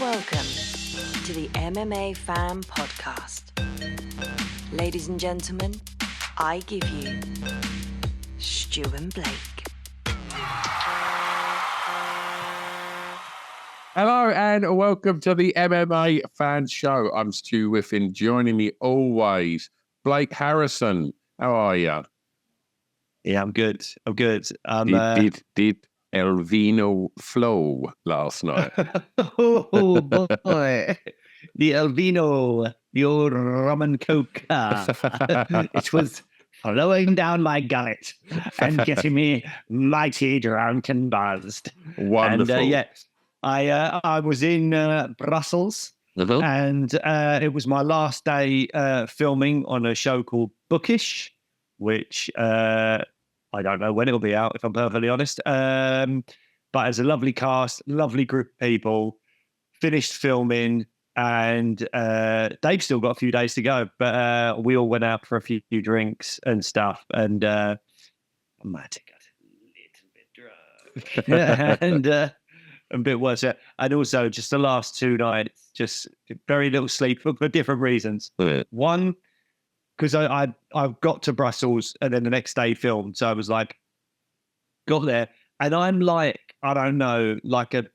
Welcome to the MMA Fan Podcast. Ladies and gentlemen, I give you Stu and Blake. Hello and welcome to the MMA Fan Show. I'm Stu Whiffin. Joining me always, Blake Harrison. How are you? Yeah, I'm good. Did Elvino flow last night? Oh boy, the Elvino, the old rum and coke. It was flowing down my gullet and getting me mighty drunk and buzzed. Wonderful. And I was in Brussels, and it was my last day filming on a show called Bookish, which I don't know when it'll be out, if I'm perfectly honest. But it's a lovely cast, lovely group of people. Finished filming, and they've still got a few days to go. But we all went out for a few drinks and stuff, and I might have got a little bit drunk and a bit worse. And also, just the last 2 nights, just very little sleep for different reasons. Yeah. One, because I got to Brussels and then the next day filmed. So I was like, got there. And I'm like, I don't know, like a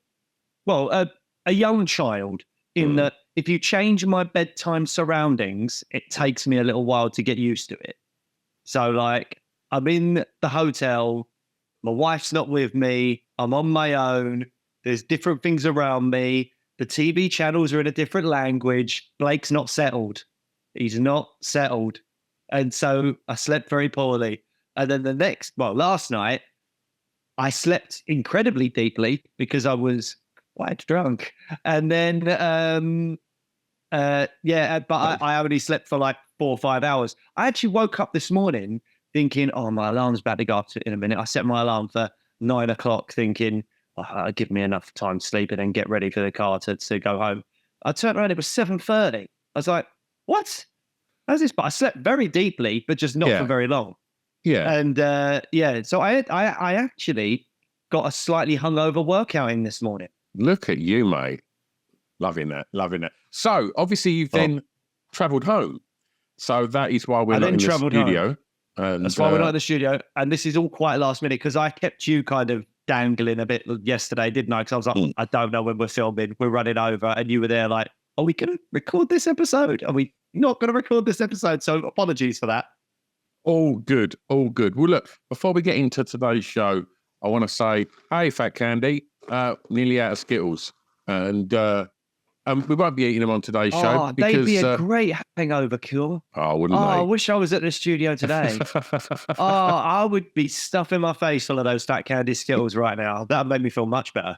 young child in that if you change my bedtime surroundings, it takes me a little while to get used to it. So like, I'm in the hotel, my wife's not with me, I'm on my own, there's different things around me, the TV channels are in a different language, Blake's not settled. He's not settled. And so I slept very poorly. And then last night, I slept incredibly deeply because I was quite drunk. And then, but I only slept for like 4 or 5 hours. I actually woke up this morning thinking, oh, my alarm's about to go off in a minute. I set my alarm for 9 o'clock thinking, give me enough time to sleep and then get ready for the car to go home. I turned around, it was 7:30. I was like, what? How's this? But I slept very deeply, but just not for very long. Yeah. And so I actually got a slightly hungover workout in this morning. Look at you, mate. Loving that. So obviously you've then travelled home. So that is why we're not in the studio. And, that's why we're not in the studio. And this is all quite last minute because I kept you kind of dangling a bit yesterday, didn't I? Because I was like, I don't know when we're filming. We're running over. And you were there like, are we going to record this episode? Are we not going to record this episode? So apologies for that. All good. Well, look, before we get into today's show, I want to say, hey, Fat Candy, nearly out of Skittles. And we won't be eating them on today's show. Because they'd be a great hangover cure. Wouldn't they? I wish I was at the studio today. I would be stuffing my face full of those Fat Candy Skittles right now. That made me feel much better.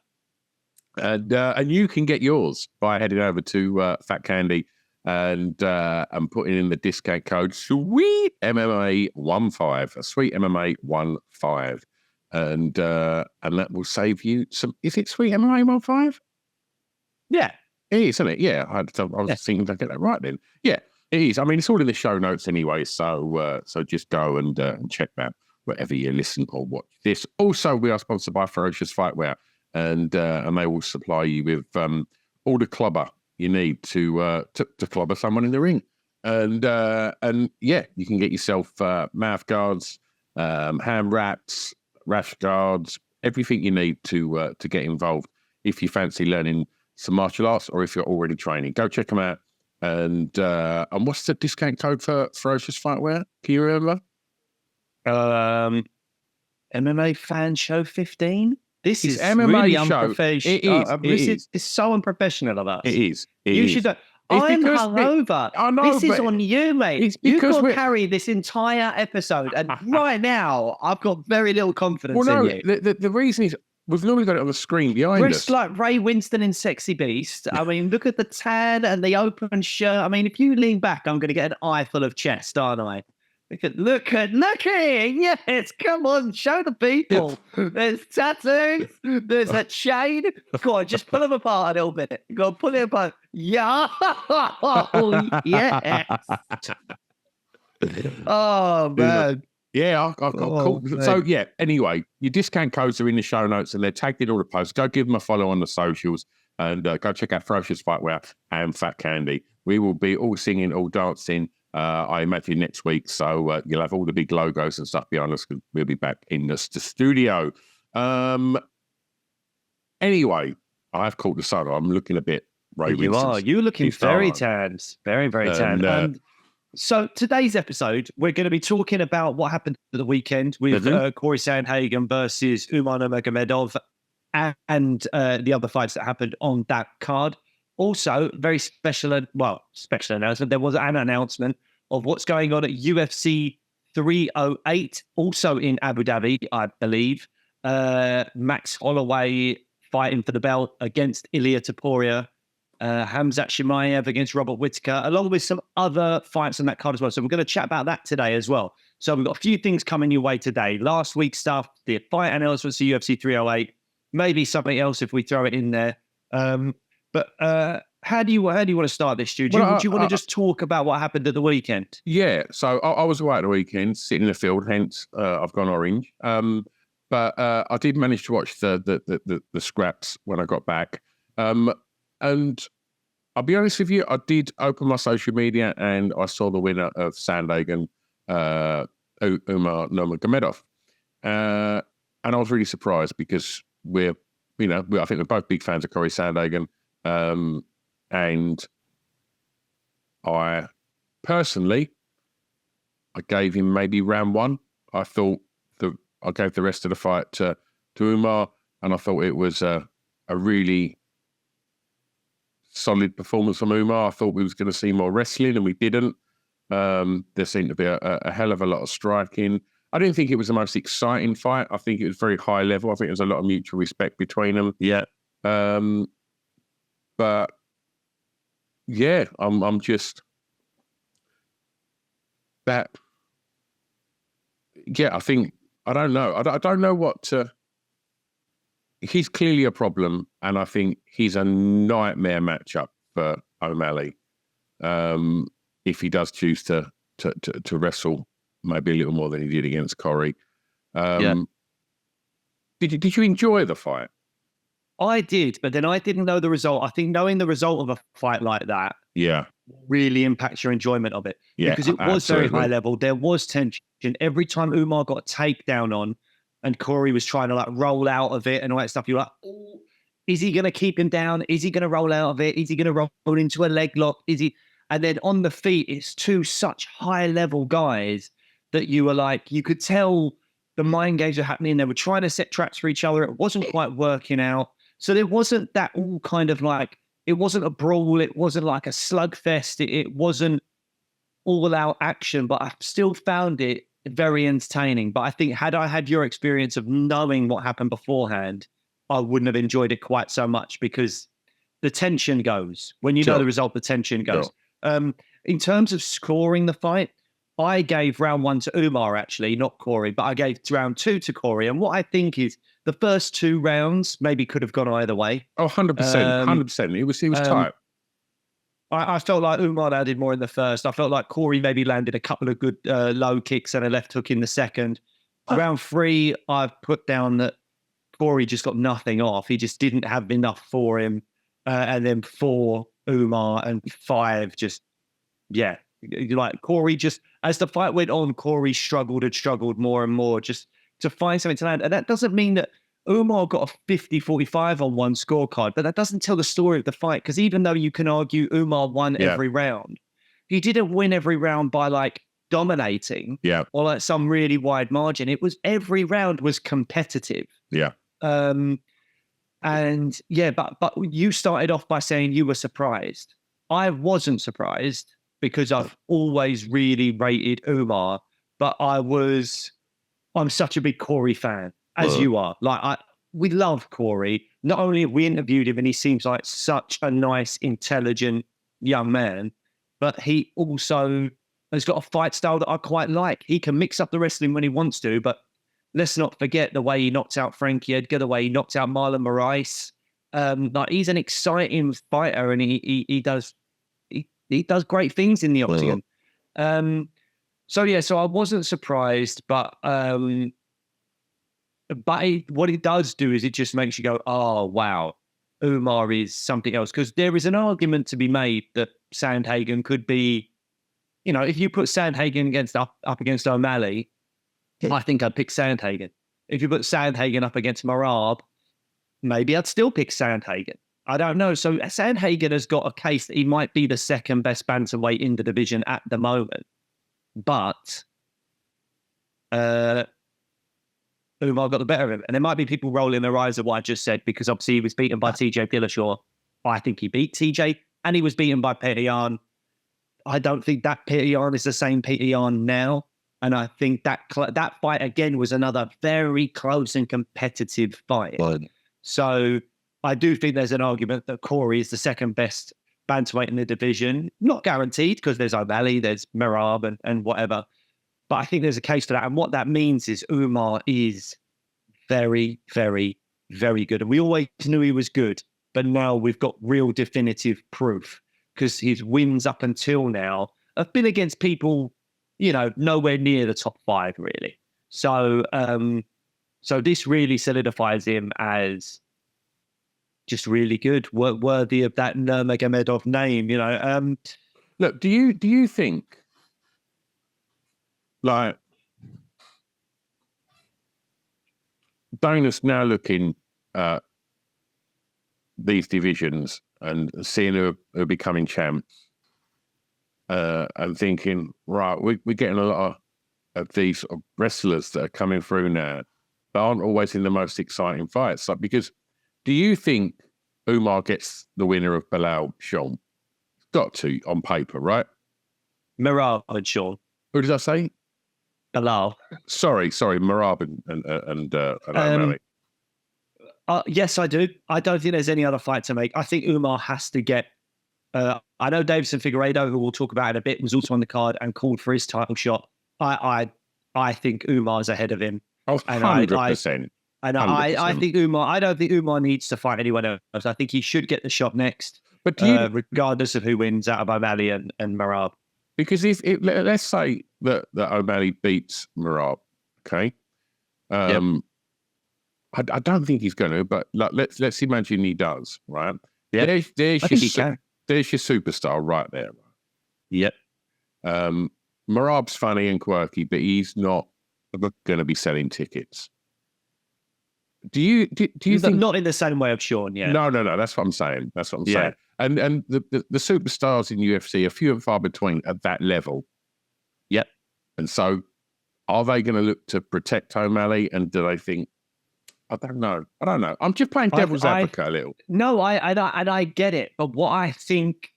And you can get yours by heading over to Fat Candy and putting in the discount code Sweet MMA15, Sweet MMA15, and that will save you some. Is it Sweet MMA15? Yeah, it is, isn't it? Yeah, I was thinking I get that right then. Yeah, it is. I mean, it's all in the show notes anyway, so just go and check that wherever you listen or watch this. Also, we are sponsored by Ferocious Fightwear. And they will supply you with all the clobber you need to clobber someone in the ring. And yeah, you can get yourself mouth guards, hand wraps, rash guards, everything you need to get involved if you fancy learning some martial arts or if you're already training. Go check them out. And what's the discount code for Ferocious Fightwear? Can you remember? MMA Fan Show 15. This is MMA really show. Unprofessional. It's so unprofessional of us. It is. You should. I'm hungover. I know. This is on you, mate. It's You've because got to carry this entire episode. And right now, I've got very little confidence in you. The reason is we've normally got it on the screen behind us. Dressed like Ray Winston in Sexy Beast. I mean, look at the tan and the open shirt. I mean, if you lean back, I'm going to get an eye full of chest, aren't I? Look at, yes, come on, show the people. There's tattoos, there's a chain. Go on, just pull them apart a little bit. Go on, pull it apart. Yeah, yes. Oh, man. Yeah, I've got cool. Man. So, yeah, anyway, your discount codes are in the show notes and they're tagged in all the posts. Go give them a follow on the socials And go check out Ferocious Fightwear and Fat Candy. We will be all singing, all dancing, I imagine, next week. So you'll have all the big logos and stuff behind us because we'll be back in the studio. Anyway, I've caught the sun. I'm looking a bit Ray You are. You're looking very tanned. Very, very tanned. So today's episode, we're going to be talking about what happened at the weekend with Corey Sandhagen versus Umar Nurmagomedov and the other fights that happened on that card. Also, very special announcement. There was an announcement of what's going on at UFC 308, also in Abu Dhabi, I believe. Max Holloway fighting for the belt against Ilia Topuria. Hamzat Chimaev against Robert Whittaker, along with some other fights on that card as well. So we're going to chat about that today as well. So we've got a few things coming your way today. Last week's stuff, the fight announcements for UFC 308, maybe something else if we throw it in there. But how do you want to start this, Stu? Do you want to just talk about what happened at the weekend? Yeah. So I was away at the weekend, sitting in the field, hence I've gone orange. But I did manage to watch the scraps when I got back. And I'll be honest with you, I did open my social media and I saw the winner of Sandhagen, Umar Nurmagomedov. And I was really surprised because I think we're both big fans of Corey Sandhagen. And I personally, I gave him maybe round one. I thought I gave the rest of the fight to Umar, and I thought it was a really solid performance from Umar. I thought we was going to see more wrestling, and we didn't. There seemed to be a hell of a lot of striking. I didn't think it was the most exciting fight. I think it was very high level. I think there's a lot of mutual respect between them. Yeah. But yeah, I'm just that. Yeah, I think I don't know. I don't know what to. He's clearly a problem, and I think he's a nightmare matchup for O'Malley. If he does choose to wrestle, maybe a little more than he did against Corey. Did you enjoy the fight? I did, but then I didn't know the result. I think knowing the result of a fight like that, really impacts your enjoyment of it. Yeah, because it was very high level. There was tension every time Umar got a takedown on, and Corey was trying to like roll out of it and all that stuff. You're like, oh, is he going to keep him down? Is he going to roll out of it? Is he going to roll into a leg lock? Is he? And then on the feet, it's two such high level guys that you were like, you could tell the mind games are happening. They were trying to set traps for each other. It wasn't quite working out. So there wasn't that all kind of like, it wasn't a brawl. It wasn't like a slugfest. It wasn't all out action, but I still found it very entertaining. But I think had I had your experience of knowing what happened beforehand, I wouldn't have enjoyed it quite so much because the tension goes. When you know the result, the tension goes. In terms of scoring the fight, I gave round one to Umar, actually, not Corey, but I gave round two to Corey. And what I think is the first two rounds maybe could have gone either way. Oh, 100%. 100%. It was tight. I felt like Umar added more in the first. I felt like Corey maybe landed a couple of good low kicks and a left hook in the second. Round three, I've put down that Corey just got nothing off. He just didn't have enough for him. And then 4, Umar, and 5, just, like Corey just, as the fight went on, Corey struggled more and more just to find something to land. And that doesn't mean that Umar got a 50-45 on one scorecard, but that doesn't tell the story of the fight. Because even though you can argue Umar won every round, he didn't win every round by like dominating or like some really wide margin. It was every round was competitive. Yeah. And but you started off by saying you were surprised. I wasn't surprised because I've always really rated Umar, but I'm such a big Corey fan, as you are. Like we love Corey. Not only have we interviewed him and he seems like such a nice, intelligent young man, but he also has got a fight style that I quite like. He can mix up the wrestling when he wants to, but let's not forget the way he knocked out Frankie Edgar, the way he knocked out Marlon Moraes. Like he's an exciting fighter, and he does great things in the octagon. So I wasn't surprised, but what it does do is it just makes you go, oh wow, Umar is something else, because there is an argument to be made that Sandhagen could be, if you put Sandhagen up against O'Malley, I think I'd pick Sandhagen. If you put Sandhagen up against Merab, maybe I'd still pick Sandhagen. I don't know. So Sandhagen has got a case that he might be the second best bantamweight in the division at the moment. But Umar got the better of him. And there might be people rolling their eyes at what I just said, because obviously he was beaten by TJ Dillashaw. I think he beat TJ, and he was beaten by Petr Yan. I don't think that Petr Yan is the same Petr Yan now. And I think that fight, again, was another very close and competitive fight. Right. So I do think there's an argument that Corey is the second best bantamweight in the division. Not guaranteed, because there's O'Malley, there's Merab and whatever. But I think there's a case for that. And what that means is Umar is very, very, very good. And we always knew he was good. But now we've got real definitive proof, because his wins up until now have been against people, nowhere near the top 5, really. So so this really solidifies him as just really good, worthy of that Nurmagomedov name, Look, do you think, like, Dana's now looking at these divisions and seeing who are becoming champs, and thinking, right, we're getting a lot of these wrestlers that are coming through now that aren't always in the most exciting fights. Like, because do you think Umar gets the winner of Bilal Sean? Got to, on paper, right? Merab and Sean. Who did I say? Bilal. Sorry, Merab and O'Malley. Yes, I do. I don't think there's any other fight to make. I think Umar has to get. I know Davison Figueiredo, who we'll talk about in a bit, was also on the card and called for his title shot. I think Umar's ahead of him. Oh, 100%. And I think Umar. I don't think Umar needs to fight anyone else. I think he should get the shot next. But do you, regardless of who wins out of O'Malley and Merab. Because let's say that O'Malley beats Merab, okay? Yep. I don't think he's going to, but let's imagine he does, right? Yeah, there's your superstar right there. Yep. Merab's funny and quirky, but he's not going to be selling tickets. Do you think, not in the same way of Sean? Yeah. No. That's what I'm saying. Saying. And the superstars in UFC are few and far between at that level. Yep. And so, are they going to look to protect O'Malley? And do they think? I don't know. I'm just playing devil's advocate a little. No, I get it. But what I think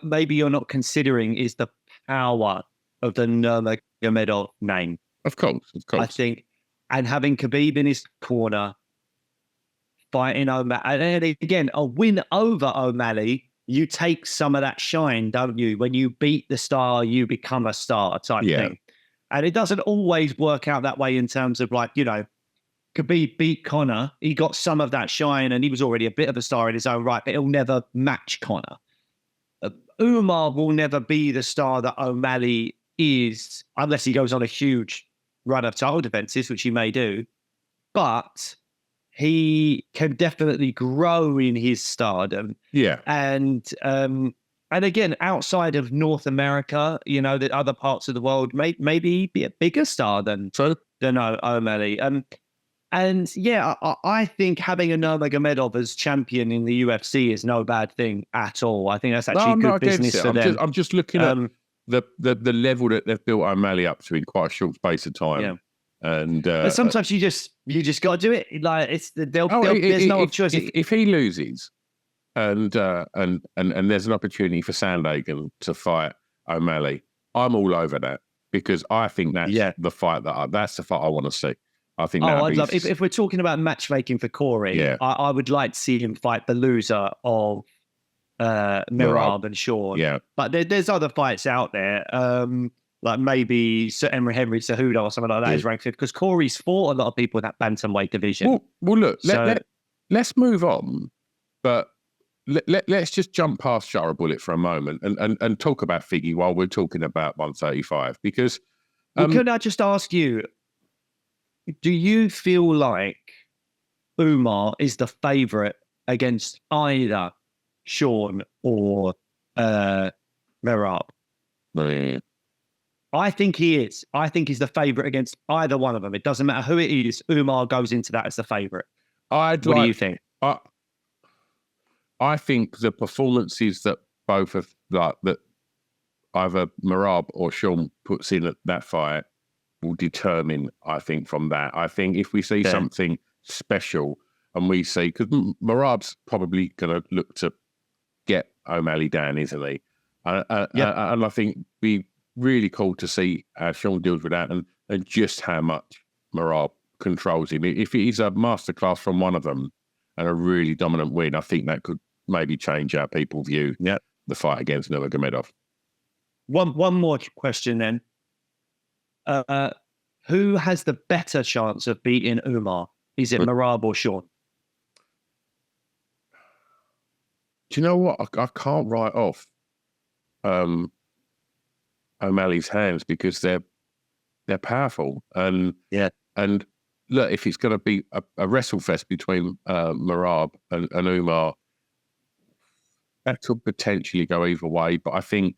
maybe you're not considering is the power of the Nurmagomedov name. Of course. I think, and having Khabib in his corner, fighting O'Malley, and again, a win over O'Malley, you take some of that shine, don't you? When you beat the star, you become a star type thing. And it doesn't always work out that way in terms of, like, Khabib beat Conor. He got some of that shine, and he was already a bit of a star in his own right, but he'll never match Conor. Umar will never be the star that O'Malley is, unless he goes on a huge run of title defenses, which he may do. But he can definitely grow in his stardom. Yeah. And again, outside of North America, the other parts of the world, maybe be a bigger star than O'Malley. And yeah, I think having a Nurmagomedov as champion in the UFC is no bad thing at all. I think that's actually good business for them. I'm just looking at the level that they've built O'Malley up to in quite a short space of time. Yeah. And but sometimes you just got to do it. Like, there's no choice. If he loses, and there's an opportunity for Sandhagen to fight O'Malley, I'm all over that, because I think that's the fight that's the fight I want to see. I think. I'd love if we're talking about matchmaking for Corey. I would like to see him fight the loser of Merab and Sean. Yeah, but there's other fights out there. Like maybe Sir Henry Cejudo or something like that is ranked fifth, because Corey's fought a lot of people in that bantamweight division. Well, look, let's move on, but let's just jump past Sharaputdin for a moment and talk about Figgy while we're talking about 135, because. Can I just ask you, do you feel like Umar is the favourite against either Sean or Merab. Yeah. I think he is. I think he's the favourite against either one of them. It doesn't matter who it is. Umar goes into that as the favourite. What do you think? I think the performances that both of that either Merab or Sean puts in at that fight will determine, I think, from that. I think if we see something special and we see, because Merab's probably going to look to get O'Malley down, isn't he? And I think be really cool to see how Sean deals with that and just how much Merab controls him. If it is a masterclass from one of them and a really dominant win, I think that could maybe change how people view the fight against Nurmagomedov. One more question then. Who has the better chance of beating Umar? Is it Merab or Sean? Do you know what? I can't write off O'Malley's hands because they're powerful. And look, if it's going to be a wrestle fest between Merab and Umar, that could potentially go either way. But I think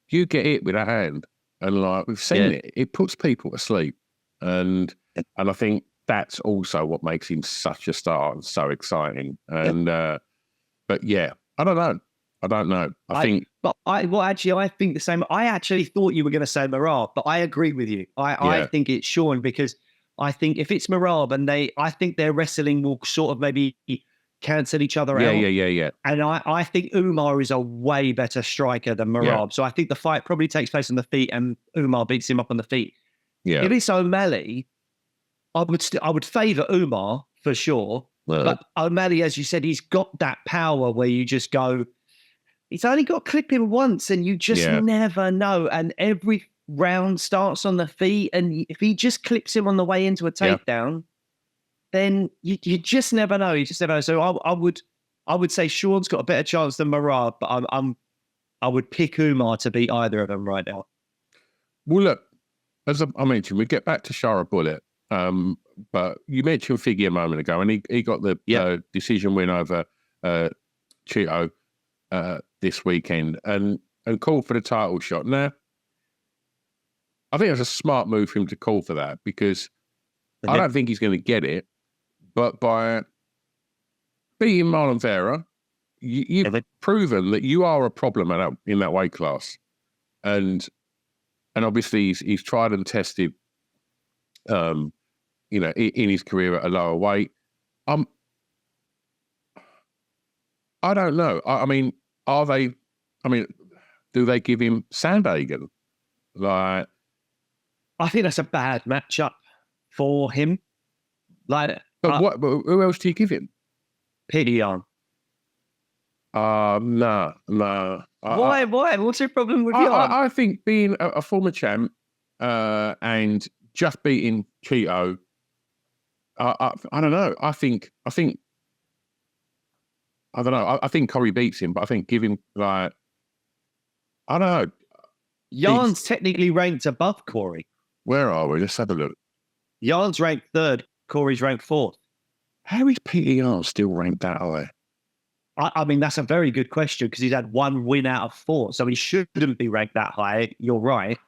you get it with a hand, and like we've seen it puts people to sleep. And I think that's also what makes him such a star and so exciting. And but yeah, I don't know. I think the same. I actually thought you were going to say Merab, but I agree with you. I think it's Sean because I think if it's Merab and I think their wrestling will sort of maybe cancel each other out. Yeah. And I think Umar is a way better striker than Merab. Yeah. So I think the fight probably takes place on the feet and Umar beats him up on the feet. Yeah. If it's O'Malley, I would favour Umar for sure. But O'Malley, as you said, he's got that power where you just go, he's only got to clip him once and you just never know. And every round starts on the feet. And if he just clips him on the way into a takedown, then you just never know. You just never know. So I would say Sean's got a better chance than Merab, but I would pick Umar to beat either of them right now. Well, look, as I mentioned, we get back to Sharaputdin. But you mentioned Figgy a moment ago, and he got the decision win over Cheeto this weekend and called for the title shot. Now, I think it was a smart move for him to call for that because I don't think he's going to get it. But by beating Marlon Vera, you've proven that you are a problem in that weight class. And obviously he's tried and tested in his career at a lower weight. I don't know. I mean, do they give him Sandhagen? Like, I think that's a bad matchup for him. Like, but who else do you give him? Pidion. No. Why? What's your problem with Jan? I think being a former champ and just beating Cheeto, I don't know. I think Corey beats him, but I think give him I don't know. Jan's technically ranked above Corey. Where are we? Let's have a look. Jan's ranked third. Corey's ranked fourth. How is Peter Yan still ranked that high? I mean, that's a very good question because he's had one win out of four, so he shouldn't be ranked that high. You're right,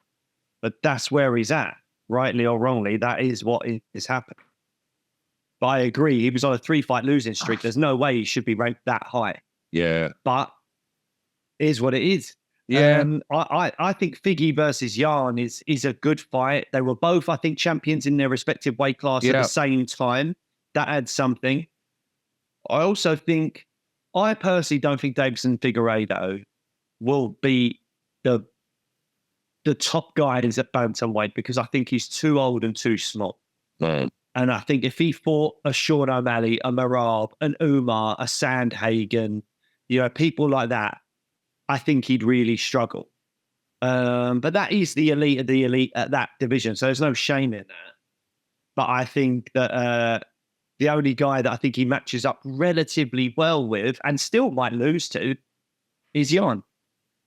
but that's where he's at, rightly or wrongly. That is what is happening. But I agree, he was on a 3-fight losing streak. There's no way he should be ranked that high. Yeah, but it is what it is. Yeah, I think Figgy versus Jan is a good fight. They were both, I think, champions in their respective weight class at the same time. That adds something. I personally don't think Davison Figueiredo will be the top guys at bantamweight because I think he's too old and too small. Right. And I think if he fought a Sean O'Malley, a Merab, an Umar, a Sandhagen, people like that, I think he'd really struggle. But that is the elite of the elite at that division, so there's no shame in that. But I think that the only guy that I think he matches up relatively well with and still might lose to is Jan.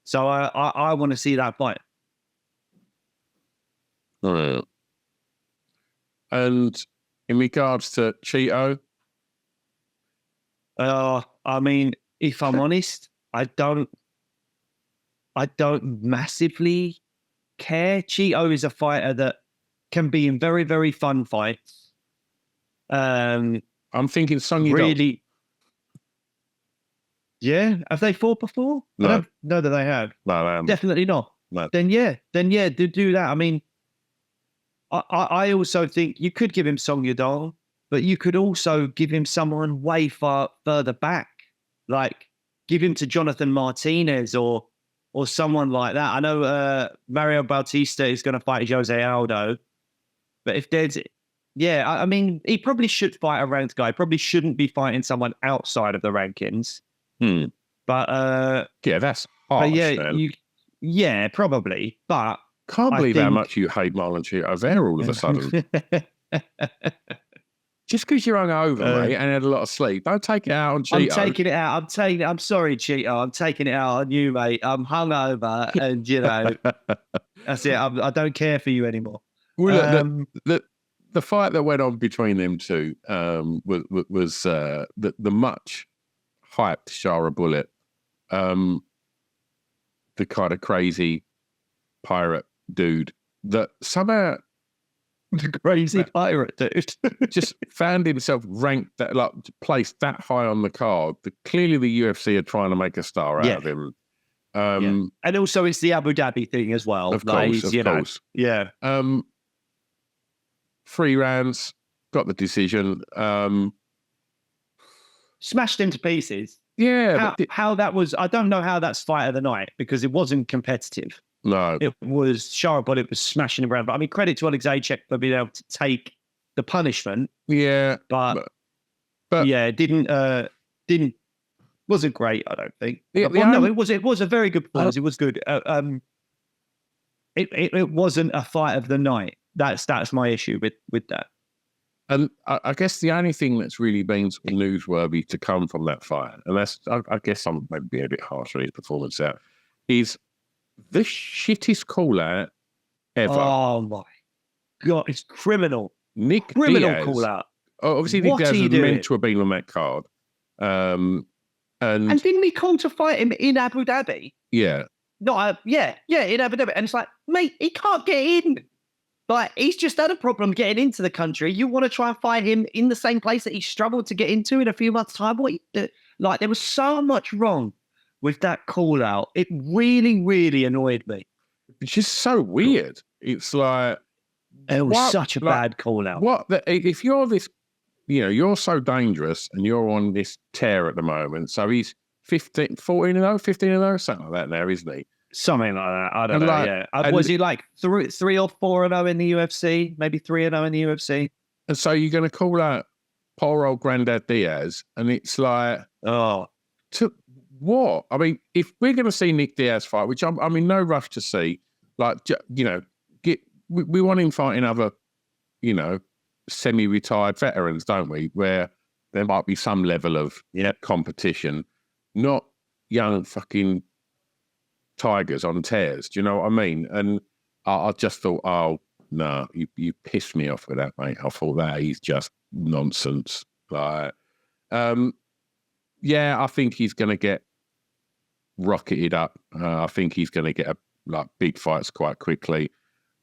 So I want to see that fight. All right. And in regards to Cheeto, I mean, if I'm honest, I don't massively care. Cheeto is a fighter that can be in very, very fun fights. I'm thinking Song Yudong. Really? Yeah. Have they fought before? No. I don't know that they have. No, definitely not. No. Then yeah, do that. I mean, I also think you could give him Song Yudong, but you could also give him someone way further back, like give him to Jonathan Martinez or someone like that. I know Mario Bautista is going to fight Jose Aldo, but if there's, I mean, he probably should fight a ranked guy. Probably shouldn't be fighting someone outside of the rankings. But that's harsh. But probably. But can't believe how much you hate Marlon Cheeto Vera all of a sudden. Just because you're hungover, mate, and had a lot of sleep, don't take it out on Cheeto. I'm taking it out. I'm sorry, Cheeto. I'm taking it out on you, mate. I'm hungover, and that's it. I don't care for you anymore. Well, look, the fight that went on between them two was the much hyped Shara Bullet, the kind of crazy pirate dude that somehow. The crazy pirate dude just found himself ranked that, like, placed that high on the card. Clearly, the UFC are trying to make a star out of him. And also, it's the Abu Dhabi thing as well. Of course. Yeah. 3 rounds, got the decision. Smashed into pieces. Yeah. How that was, I don't know how that's fight of the night because it wasn't competitive. No. It was Sharaputdin, it was smashing around. But I mean, credit to Alexejczyk for being able to take the punishment. Yeah. But yeah, it wasn't great, I don't think. No, it was a very good performance. It was good. It wasn't a fight of the night. That's my issue with that. And I guess the only thing that's really been newsworthy to come from that fight, and that's, I guess I'm maybe being a bit harsh on his performance out, is the shittest call out ever. Oh my God, it's criminal. Criminal Diaz, call out. Obviously, Nick Diaz was meant to have been on that card. And didn't he call to fight him in Abu Dhabi? Yeah. No, in Abu Dhabi. And it's like, mate, he can't get in. Like, he's just had a problem getting into the country. You want to try and fight him in the same place that he struggled to get into in a few months' time? Like, there was so much wrong with that call out. It really, really annoyed me. It's just so weird. It's like, it was such a bad call out. If you're this, you're so dangerous and you're on this tear at the moment. So he's 14 and 0, 15 and 0, something like that now, isn't he? Something like that. I don't know. Was he like 3 or 4 and 0 in the UFC? Maybe 3 and 0 in the UFC. And so you're going to call out poor old Grandad Diaz, and it's like, to what? I mean, if we're going to see Nick Diaz fight, which I'm in no rush to see, like, we want him fighting other, semi-retired veterans, don't we? Where there might be some level of competition, not young fucking tigers on tears. Do you know what I mean? And I just thought, oh no, you pissed me off with that, mate. I thought that he's just nonsense. Like, I think he's going to get rocketed up. I think he's going to get big fights quite quickly.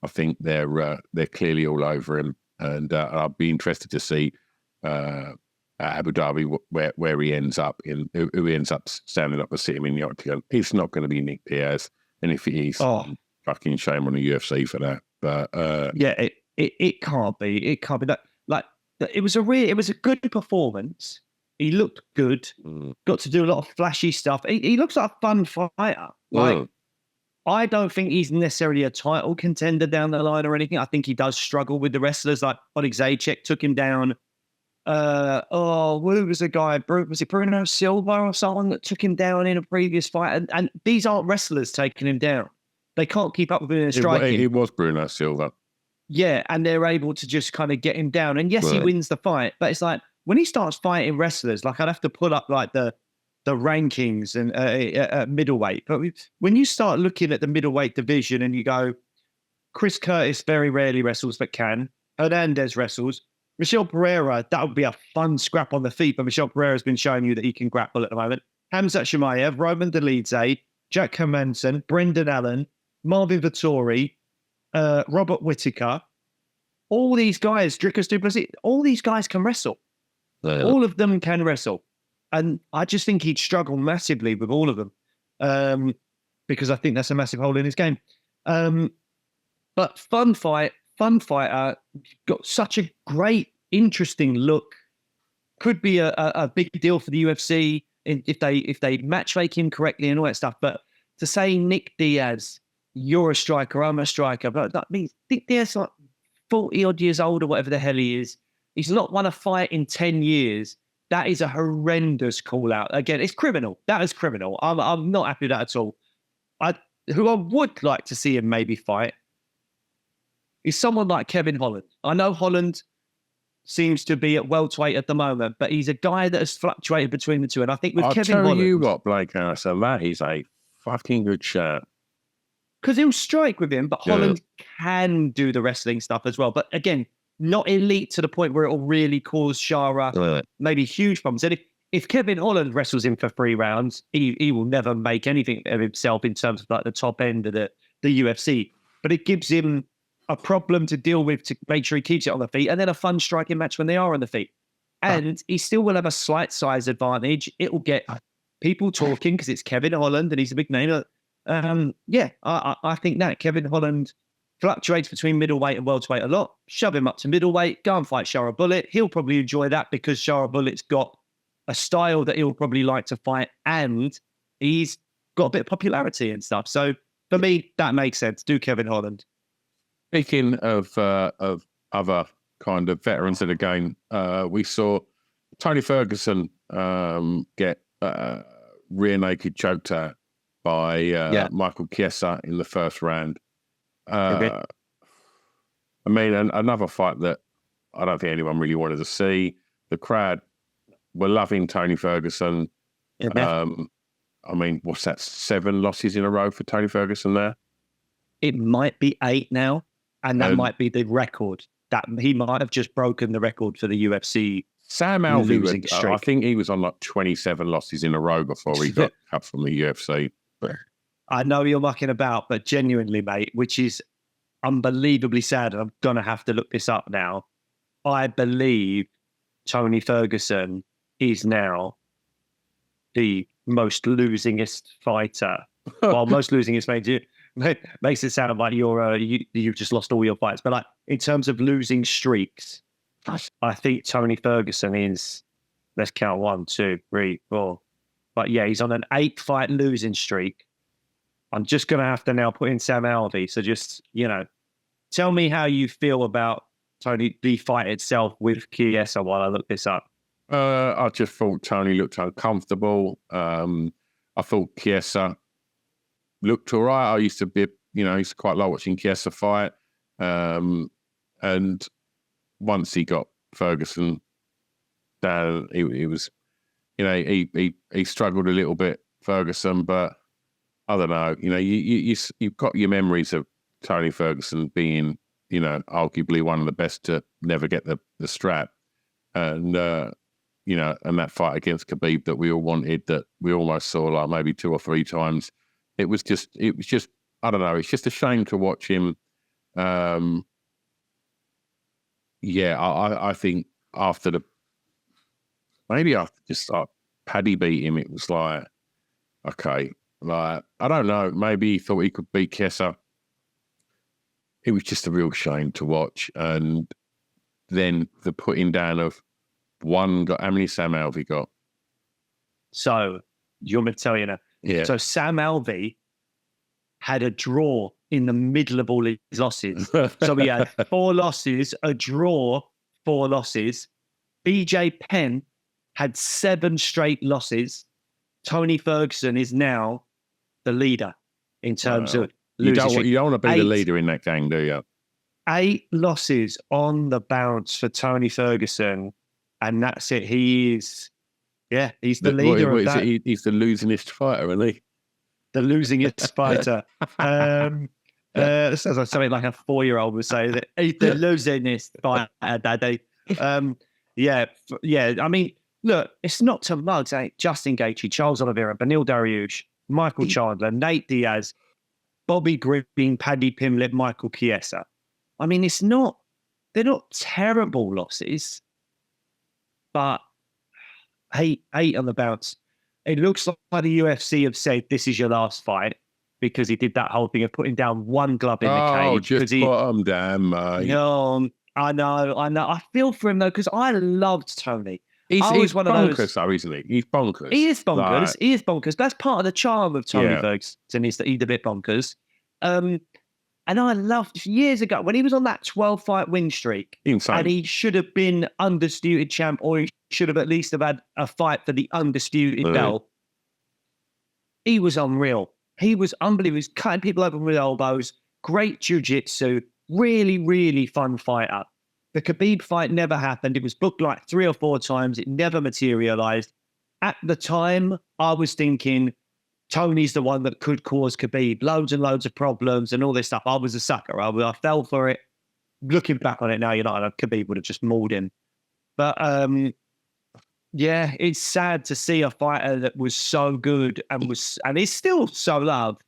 I think they're clearly all over him, and I'll be interested to see Abu Dhabi where he ends up who he ends up standing up and sitting in the octagon. It's not going to be Nick Diaz, and if it is, fucking shame on the UFC for that. But it can't be. It can't be that. Like, it was a good performance. He looked good. Got to do a lot of flashy stuff. He looks like a fun fighter. Like, I don't think he's necessarily a title contender down the line or anything. I think he does struggle with the wrestlers. Like, Alexejczyk took him down. Who was a guy? Was it Bruno Silva or someone that took him down in a previous fight? And these aren't wrestlers taking him down. They can't keep up with him in striking. It was Bruno Silva. Yeah, and they're able to just kind of get him down. And yes, he wins the fight, but it's like when he starts fighting wrestlers, like, I'd have to pull up like the rankings and middleweight. But when you start looking at the middleweight division and you go, Chris Curtis very rarely wrestles, but can. Hernandez wrestles. Michel Pereira, that would be a fun scrap on the feet, but Michel Pereira's been showing you that he can grapple at the moment. Hamzat Chimaev, Roman Dolidze, Jack Hermanson, Brendan Allen, Marvin Vettori, Robert Whittaker. All these guys, Dricus du Plessis, all these guys can wrestle. Yeah. All of them can wrestle. And I just think he'd struggle massively with all of them because I think that's a massive hole in his game. But fun fighter, got such a great, interesting look. Could be a big deal for the UFC if they matchmake him correctly and all that stuff. But to say Nick Diaz, you're a striker, I'm a striker, but that means Nick Diaz like 40 odd years old or whatever the hell he is. He's not won a fight in 10 years. That is a horrendous call out. Again, it's criminal. That is criminal. I'm not happy with that at all. Who I would like to see him maybe fight is someone like Kevin Holland. I know Holland seems to be at welterweight at the moment, but he's a guy that has fluctuated between the two. And I think with Kevin Holland, you got Blake so that is a fucking good shot. Because he'll strike with him, but Holland can do the wrestling stuff as well. But again, not elite to the point where it will really cause Shara maybe huge problems. And if Kevin Holland wrestles him for 3 rounds, he will never make anything of himself in terms of like the top end of the UFC. But it gives him a problem to deal with to make sure he keeps it on the feet, and then a fun striking match when they are on the feet. And he still will have a slight size advantage. It will get people talking because it's Kevin Holland and he's a big name. I think that Kevin Holland fluctuates between middleweight and welterweight a lot. Shove him up to middleweight, go and fight Shara Bullet. He'll probably enjoy that because Shara Bullet's got a style that he'll probably like to fight, and he's got a bit of popularity and stuff. So for me, that makes sense. Do Kevin Holland. Speaking of other kind of veterans of the game, we saw Tony Ferguson get rear naked choked out by Michael Chiesa in the first round. I mean, another fight that I don't think anyone really wanted to see. The crowd were loving Tony Ferguson. I mean, what's that? 7 losses in a row for Tony Ferguson there? It might be 8 now, and that might be the record. That he might have just broken the record for the UFC. Sam Alvey, I think he was on like 27 losses in a row before he got cut from the UFC. But I know you're mucking about, but genuinely, mate, which is unbelievably sad, and I'm going to have to look this up now. I believe Tony Ferguson is now the most losingest fighter. Well, most losingest makes it sound like you've just lost all your fights. But like in terms of losing streaks, I think Tony Ferguson is, let's count 1, 2, 3, 4. But yeah, he's on an 8-fight losing streak. I'm just going to have to now put in Sam Alvey. So just, tell me how you feel about Tony, the fight itself with Chiesa while I look this up. I just thought Tony looked uncomfortable. I thought Chiesa looked all right. I used to be, used to quite like watching Chiesa fight. And once he got Ferguson down, he was, he struggled a little bit, Ferguson, but I don't know. You've got your memories of Tony Ferguson being, arguably one of the best to never get the strap. And, and that fight against Khabib that we all wanted, that we almost saw like maybe 2 or 3 times. It was just, I don't know. It's just a shame to watch him. I think after just like Paddy beat him, it was like, okay, like, I don't know. Maybe he thought he could beat Chiesa. It was just a real shame to watch. And then the putting down of one, how many Sam Alvey got? So, you want me to tell you now? Yeah. So, Sam Alvey had a draw in the middle of all his losses. So, he had 4 losses, a draw, 4 losses. BJ Penn had 7 straight losses. Tony Ferguson is now the leader in terms of losing. You don't want to be the leader in that game, do you? 8 losses on the bounce for Tony Ferguson, and that's it. He's the leader of that. He's the losingest fighter, isn't he? The losingest fighter. This sounds like something like a 4-year-old would say, that he's the losingest fighter, Daddy. Yeah. I mean, look, it's not to mugs, Justin Gaethje, Charles Oliveira, Beneil Dariush, Michael Chandler, Nate Diaz, Bobby Green, Paddy Pimblett, Michael Chiesa. I mean, they're not terrible losses, but 8 on the bounce. It looks like the UFC have said this is your last fight because he did that whole thing of putting down one glove in the cage. Oh, just put him down, mate. No, I know. I feel for him though because I loved Tony. He's one bonkers, of those, though, isn't he? He's bonkers. He is bonkers. He is bonkers. That's part of the charm of Tony Ferguson is that he's a bit bonkers. And I loved years ago when he was on that 12-fight win streak, Insane. and he should have been undisputed champ, or he should have at least have had a fight for the undisputed belt. He was unreal. He was unbelievable. He was cutting people open with elbows. Great jiu-jitsu. Really, really fun fighter. The Khabib fight never happened. It was booked like 3 or 4 times. It never materialized. At the time, I was thinking, Tony's the one that could cause Khabib loads and loads of problems and all this stuff. I was a sucker. I fell for it. Looking back on it now, Khabib would have just mauled him. But yeah, it's sad to see a fighter that was so good and is still so loved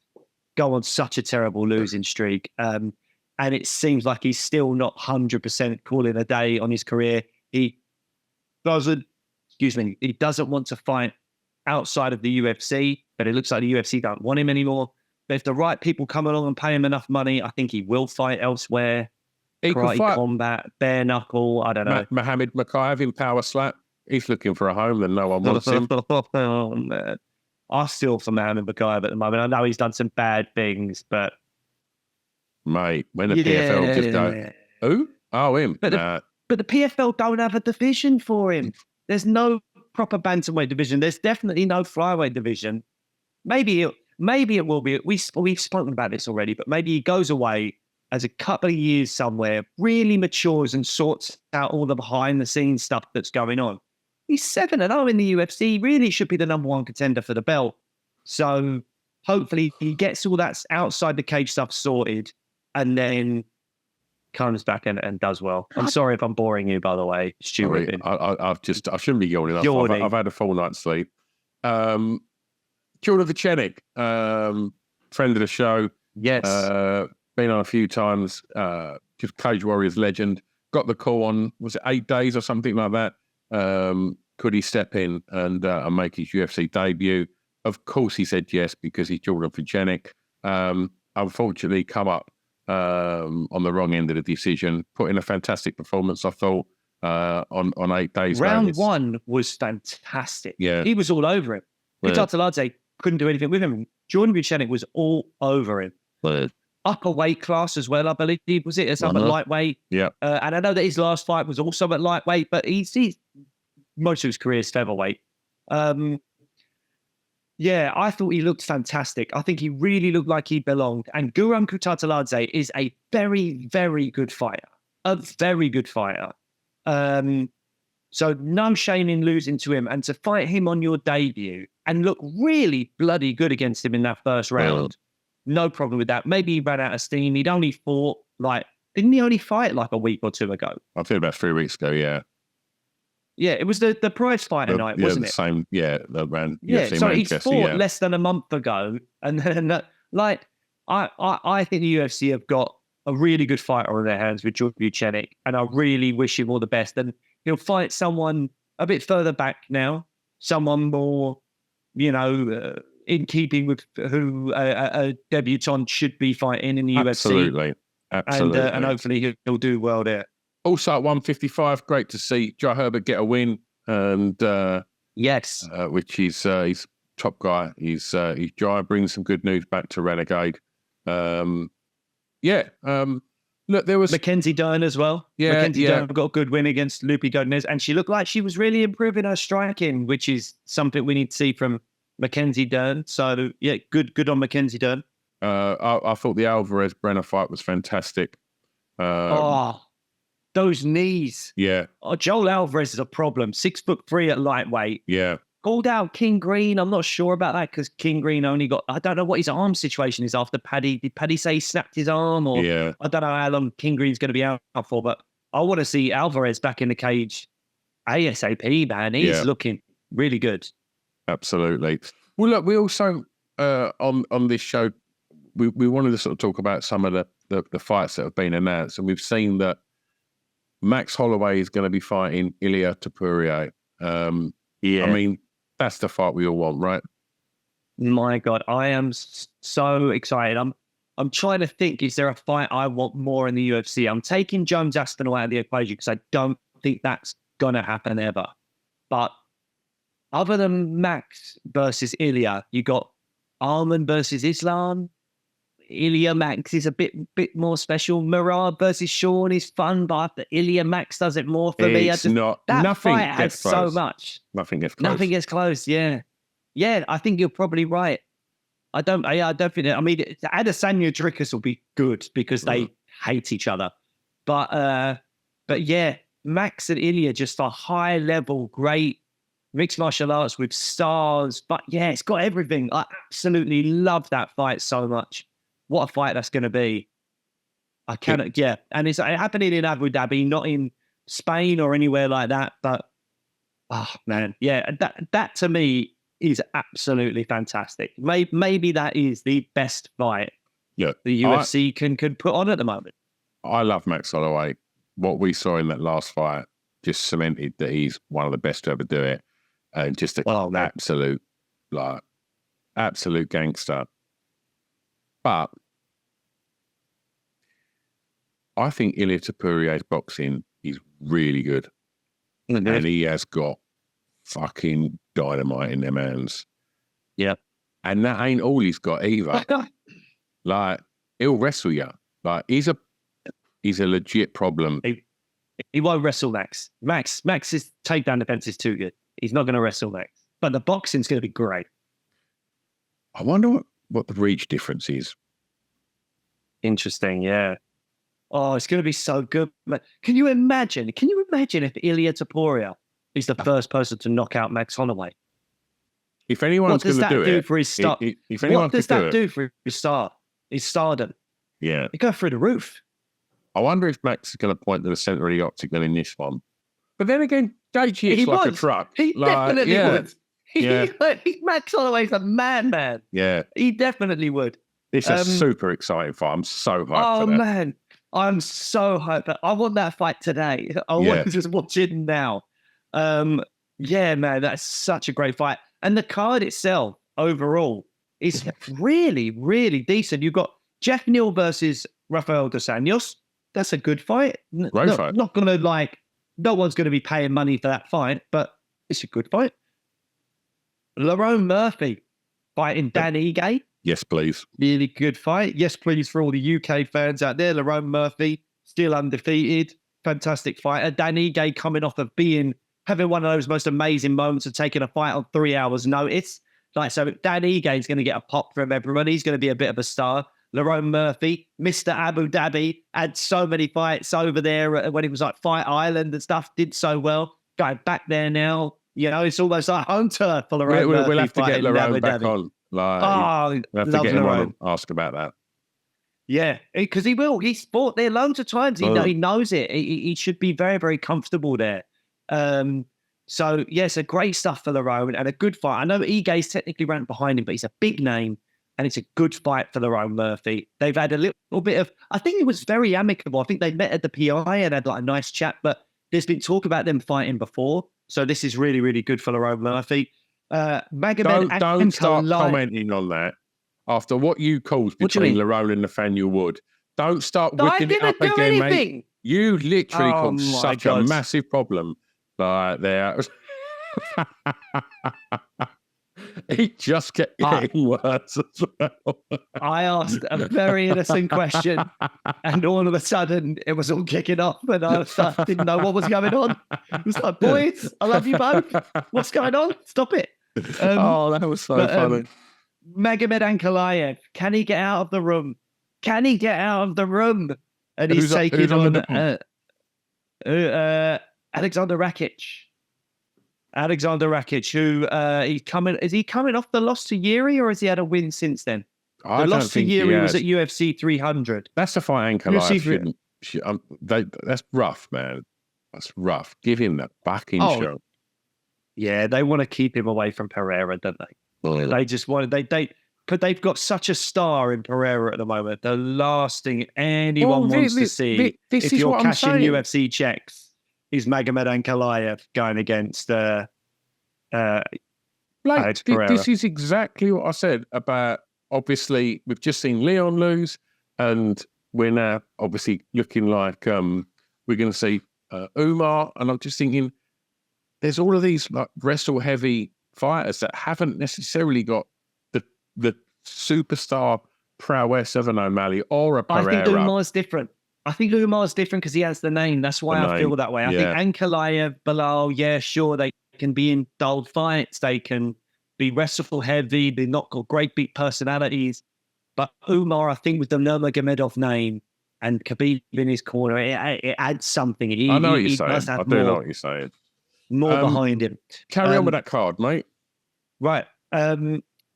go on such a terrible losing streak. And it seems like he's still not 100% calling a day on his career. He doesn't want to fight outside of the UFC, but it looks like the UFC don't want him anymore. But if the right people come along and pay him enough money, I think he will fight elsewhere. He Karate could fight combat, bare knuckle, I don't know. Mohammed Makayev in power slap. He's looking for a home and no one wants him. Oh, man. I still for Mohammed Makayev at the moment. I know he's done some bad things, but mate, when the PFL just go, who? Oh, him. But the PFL don't have a division for him. There's no proper bantamweight division. There's definitely no flyweight division. Maybe it will be. We've spoken about this already, but maybe he goes away as a couple of years somewhere, really matures and sorts out all the behind the scenes stuff that's going on. He's 7-0 in the UFC. He really should be the number 1 contender for the belt. So hopefully he gets all that outside the cage stuff sorted and then comes back and does well. I'm sorry if I'm boring you, by the way, Stuart. I shouldn't be yawning. I've had a full night's sleep. Jordan Vichenik, friend of the show. Yes. Been on a few times. Just Cage Warriors legend. Got the call on, was it 8 days or something like that? Could he step in and make his UFC debut? Of course he said yes because he's Jordan Vichenik. Unfortunately come up on the wrong end of the decision. Put in a fantastic performance, I thought, on 8 days. Round 1 was fantastic. Yeah. He was all over him. Kutateladze couldn't do anything with him. Jordan Vichenik was all over him. Upper weight class as well, I believe. Was it? It's up at lightweight. Yeah. And I know that his last fight was also at lightweight, but he's most of his career is featherweight. Yeah, I thought he looked fantastic. I think he really looked like he belonged. And Guram Kutateladze is a very, very good fighter. A very good fighter. So no shame in losing to him. And to fight him on your debut and look really bloody good against him in that first round. No problem with that. Maybe he ran out of steam. He'd only fought didn't he only fight like a week or 2 ago? I think about 3 weeks ago, yeah. Yeah, it was the prize fighter night, wasn't it? Same, the round. Yeah, so he fought less than a month ago. And then, I think the UFC have got a really good fighter on their hands with Jordan Vichenik, and I really wish him all the best. And he'll fight someone a bit further back now, someone more, in keeping with who a debutant should be fighting in the UFC. Absolutely. And hopefully he'll do well there. Also at 155, great to see Jai Herbert get a win, and yes, which is he's top guy. He's Jai brings some good news back to Renegade. Look, there was Mackenzie Dern as well. Mackenzie Dern got a good win against Lupi Godinez, and she looked like she was really improving her striking, which is something we need to see from Mackenzie Dern. So yeah, good on Mackenzie Dern. I thought the Alvarez Brenner fight was fantastic. Those knees. Yeah. Oh, Joel Alvarez is a problem. 6'3" at lightweight. Yeah. Called out King Green. I'm not sure about that because King Green only got, I don't know what his arm situation is after Paddy. Did Paddy say he snapped his arm? Or I don't know how long King Green's going to be out for, but I want to see Alvarez back in the cage ASAP, man. He's looking really good. Absolutely. Well, look, we also on this show, we wanted to sort of talk about some of the fights that have been announced, and we've seen that Max Holloway is going to be fighting Ilia Topuria. I mean, that's the fight we all want, right? My God, I am so excited. I'm trying to think, is there a fight I want more in the UFC? I'm taking Jones Aspinall out of the equation because I don't think that's going to happen ever. But other than Max versus Ilya, you got Arman versus Islam. Ilya Max is a bit more special. Murad versus Sean is fun, but Ilya Max does it more for me. Nothing fight has close. So much. Nothing gets close. Nothing gets close. Yeah, I think you're probably right. I don't think. I mean, Adesanya Dricus will be good because they hate each other. But yeah, Max and Ilya just a high level, great mixed martial arts with stars. But yeah, it's got everything. I absolutely love that fight so much. What a fight that's going to be. I cannot. Yeah, and it's happening in Abu Dhabi, not in Spain or anywhere like that. But oh man, yeah, that to me is absolutely fantastic. Maybe that is the best fight the UFC can put on at the moment. I love Max Holloway. What we saw in that last fight just cemented that he's one of the best to ever do it, and just an absolute gangster. But I think Ilia Topuria's boxing is really good, and he has got fucking dynamite in them hands. Yeah. And that ain't all he's got either. Like, he'll wrestle you. Like, he's a legit problem. He won't wrestle Max. Max's takedown defense is too good. He's not going to wrestle Max. But the boxing's going to be great. I wonder what the reach difference is. Interesting, yeah. Oh, it's going to be so good. Can you imagine if Ilia Topuria is the first person to knock out Max Holloway? If anyone's going to do it, for his start? What does that do for his start? His stardom? Yeah, he go through the roof. I wonder if Max is going to point to the centre of the octagon in this one. But then again, JG is like a truck. He definitely would. Max Holloway's a man. Yeah, he definitely would. It's a super exciting fight. I'm so hyped for that. Oh man, I'm so hyped. I want that fight today. I want to just watch it now. Yeah, man, that's such a great fight. And the card itself, overall, is really, really decent. You've got Jeff Neal versus Rafael dos Anjos. That's a good fight. Great fight. Not going to no one's going to be paying money for that fight, but it's a good fight. Lerone Murphy fighting Dan Ige. Yes, please. Really good fight. Yes, please, for all the UK fans out there. Lerone Murphy, still undefeated. Fantastic fighter. Dan Ige coming off of having one of those most amazing moments of taking a fight on 3 hours notice. So Dan Ige is going to get a pop from everyone. He's going to be a bit of a star. Lerone Murphy, Mr. Abu Dhabi, had so many fights over there when it was like Fight Island and stuff, did so well. Going back there now, it's almost like home turf for Lerone Murphy. We'll have to get Lerone back on. We'll have to get him on and ask about that. Yeah, because he will. He's fought there loads of times. He knows it. He should be very, very comfortable there. So, yes, great stuff for Lerone and a good fight. I know Ige's technically ranked behind him, but he's a big name and it's a good fight for Lerone Murphy. They've had a little bit of, I think it was very amicable. I think they met at the PI and had a nice chat, but there's been talk about them fighting before. So this is really, really good for Lerone Murphy. Don't start commenting on that after what you caused between Lerone and Nathaniel Wood. Don't start whipping it up again, mate. You literally caused such a massive problem there. It just kept getting worse as well. I asked a very innocent question, and all of a sudden it was all kicking off, and I didn't know what was going on. It was like, boys, I love you both. What's going on? Stop it. That was so funny. Magomed Ankalaev, can he get out of the room? And he's taking on Alexander Rakic, who is he coming off the loss to Yuri, or has he had a win since then? The loss to Yuri was at UFC 300. That's the fight Ankalaev That's rough, man. That's rough. Give him that backing show. Yeah, they want to keep him away from Pereira, don't they? Oh. They just want but they've got such a star in Pereira at the moment. The last thing anyone wants to see, if you're cashing UFC checks, is Magomed Ankalaev going against this is exactly what I said about, obviously, we've just seen Leon lose, and we're now obviously looking like we're going to see Umar, and I'm just thinking there's all of these like wrestle heavy fighters that haven't necessarily got the superstar prowess of an O'Malley or a Pereira. I think Umar's different. Because he has the name. That's why I feel that way. I think Ankalaev, Bilal, yeah, sure, they can be in dull fights. They can be wrestle heavy. They've not got great big personalities. But Umar, I think with the Nurmagomedov name and Khabib in his corner, it adds something. I know what you're saying. I do know what you're saying. More behind him. Carry on with that card, mate. Right.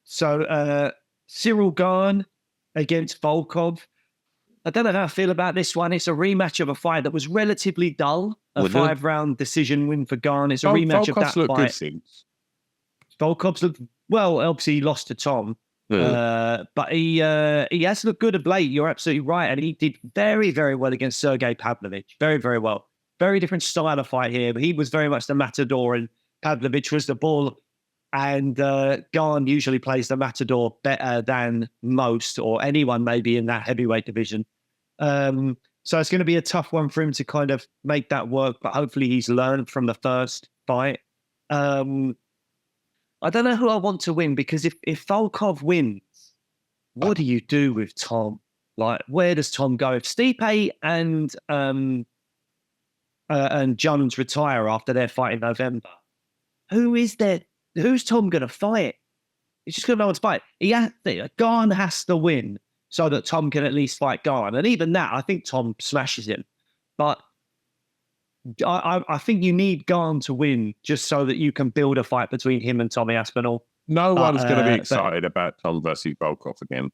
So Cyril Gane against Volkov. I don't know how I feel about this one. It's a rematch of a fight that was relatively dull. A 5-round decision win for Gane. It's a rematch of that fight. Good things. Volkov's looked well. Obviously, he lost to Tom, but he has looked good of late. You're absolutely right, and he did very, very well against Sergey Pavlovich. Very, very well. Very different style of fight here. But he was very much the matador, and Pavlovich was the bull. And Gane usually plays the matador better than most or anyone maybe in that heavyweight division. So it's going to be a tough one for him to kind of make that work, but hopefully he's learned from the first fight. I don't know who I want to win, because if Volkov wins, what do you do with Tom? Like, where does Tom go? If Stipe and Jones retire after their fight in November, who is there? Who's Tom going to fight? He's just going to know what to fight. Gane has to win so that Tom can at least fight Gane. And even that, I think Tom smashes him. But I think you need Gane to win just so that you can build a fight between him and Tommy Aspinall. No one's going to be excited about Tom versus Volkov again.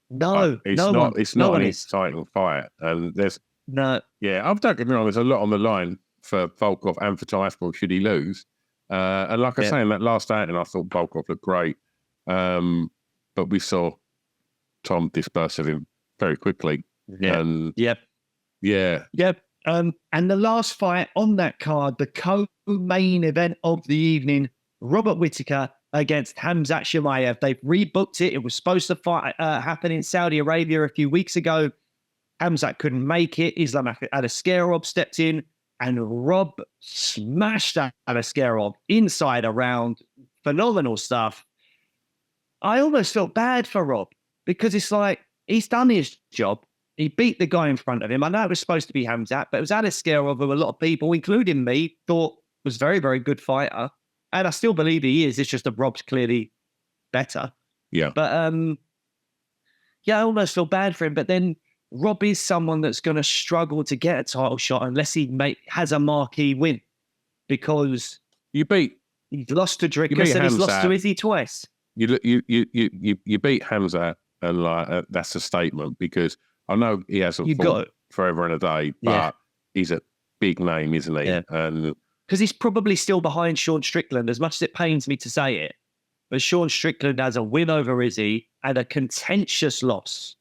No, it's not an exciting fight. And there's no. Yeah, I'm don't get me wrong. There's a lot on the line for Volkov and for Tom Aspinall should he lose. And like I say, in that last outing, I thought Volkov looked great. But we saw Tom disperse of him very quickly. And and the last fight on that card, the co-main event of the evening, Robert Whittaker against Khamzat Chimaev. They've rebooked it. It was supposed to happen in Saudi Arabia a few weeks ago. Khamzat couldn't make it. Islam Adeskarov stepped in. And Rob smashed Adeskarov inside around. Phenomenal stuff. I almost felt bad for Rob, because it's like he's done his job. He beat the guy in front of him. I know it was supposed to be Khamzat, but it was Adeskarov, who a lot of people, including me, thought was very, very good fighter. And I still believe he is. It's just that Rob's clearly better. Yeah. But I almost feel bad for him. But then Rob is someone that's going to struggle to get a title shot unless he has a marquee win, because he's lost to Drickus and he's lost to Izzy twice. You beat Khamzat, and like that's a statement, because I know he hasn't fought forever and a day, but he's a big name, isn't he? Yeah. And because he's probably still behind Sean Strickland, as much as it pains me to say it. But Sean Strickland has a win over Izzy and a contentious loss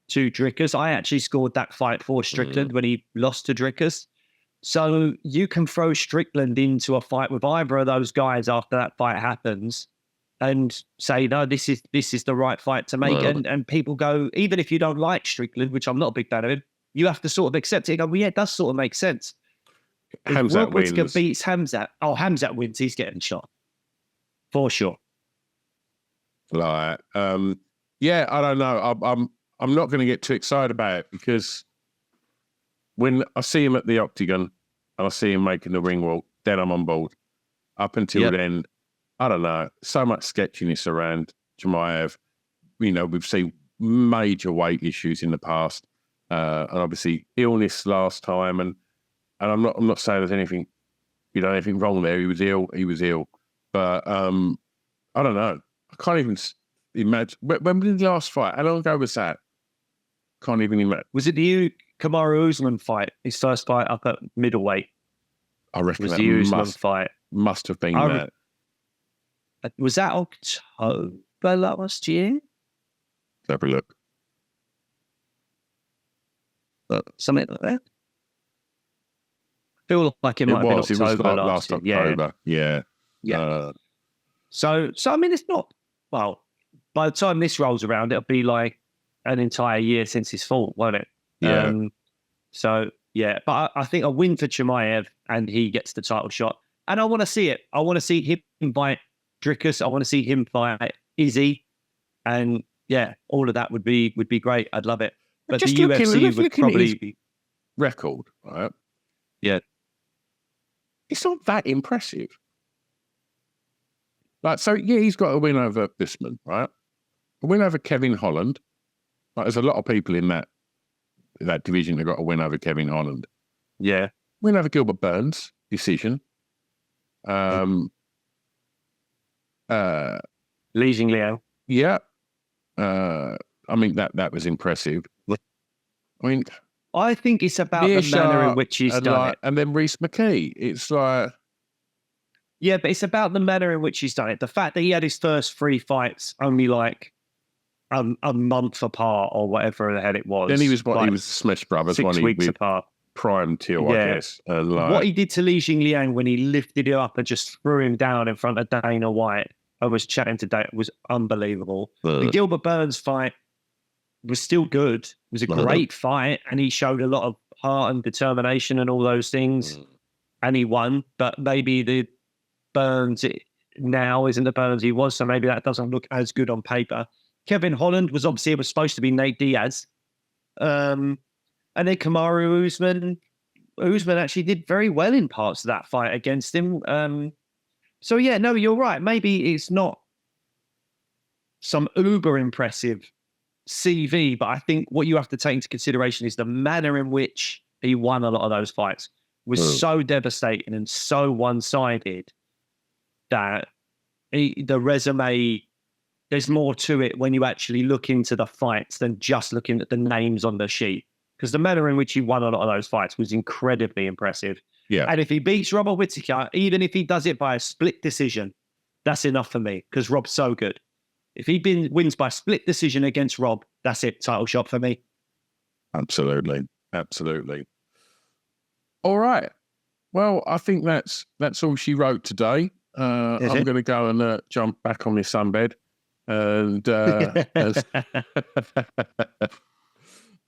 to Drickus. I actually scored that fight for Strickland when he lost to Drickus. So you can throw Strickland into a fight with either of those guys after that fight happens and say, no, this is the right fight to make. And people go, even if you don't like Strickland, which I'm not a big fan of him, you have to sort of accept it and go, well, yeah, it does sort of make sense. If Rob Whittaker beats Khamzat, Khamzat wins, he's getting shot. For sure. Like, I don't know. I'm not going to get too excited about it, because when I see him at the octagon and I see him making the ring walk, then I'm on board. Up until then, I don't know. So much sketchiness around Chimaev. You know, we've seen major weight issues in the past, and obviously illness last time. And I'm not saying there's anything wrong there. He was ill. But I don't know. I can't even imagine. When was the last fight? How long ago was that? Can't even imagine. Was it the Kamaru Usman fight, his first fight up at middleweight. I reckon Was that the Usman fight. must have been that. Was that October last year? Let's have a look. Something like that. I feel like it might have been October last October. Yeah. So I mean, it's not, well, by the time this rolls around, it'll be like an entire year since his fought, won't it? Yeah. But I think a win for Chimaev and he gets the title shot. And I want to see it. I want to see him fight Dricus. I want to see him fight Izzy. And yeah, all of that would be great. I'd love it. But just the UFC would probably be record, right? Yeah. It's not that impressive. Like, so yeah, he's got a win over Usman, right? A win over Kevin Holland. Like, there's a lot of people in that division that got a win over Kevin Holland. Yeah. Win over Gilbert Burns, decision. Li Jingliang. Yeah. I mean, that was impressive. I mean, I think it's about the manner in which he's done it. And then Reece McKee. It's like... Yeah, but it's about the manner in which he's done it. The fact that he had his first 3 fights only like a month apart or whatever the hell it was. Then he was he was Smash Brothers 6 weeks apart. Prime Till, I guess. What he did to Li Jingliang when he lifted him up and just threw him down in front of Dana White, I was chatting to Dana, was unbelievable. The Gilbert Burns fight was still good. It was a great fight, and he showed a lot of heart and determination and all those things, and he won. But maybe the Burns now isn't the Burns he was, so maybe that doesn't look as good on paper. Kevin Holland was obviously, it was supposed to be Nate Diaz. And then Kamaru Usman actually did very well in parts of that fight against him. So yeah, no, you're right. Maybe it's not some uber impressive CV, but I think what you have to take into consideration is the manner in which he won a lot of those fights was so devastating and so one-sided that the resume, there's more to it when you actually look into the fights than just looking at the names on the sheet. Because the manner in which he won a lot of those fights was incredibly impressive. Yeah. And if he beats Robert Whittaker, even if he does it by a split decision, that's enough for me because Rob's so good. If he wins by split decision against Rob, that's it. Title shot for me. Absolutely. Absolutely. All right. Well, I think that's all she wrote today. I'm going to go and jump back on this sunbed. And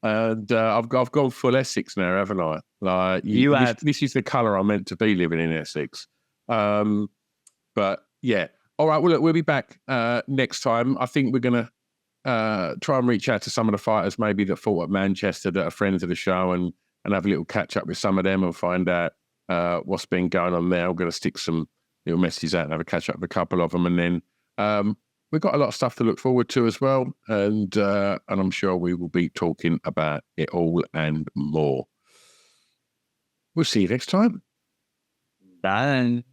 and I've gone full Essex now, haven't I? Like this is the colour I'm meant to be living in Essex. But yeah, all right. Well, look, we'll be back next time. I think we're gonna try and reach out to some of the fighters maybe that fought at Manchester that are friends of the show and have a little catch up with some of them and find out what's been going on there. We're going to stick some little messages out and have a catch up with a couple of them, and then we've got a lot of stuff to look forward to as well, and I'm sure we will be talking about it all and more. We'll see you next time. Bye.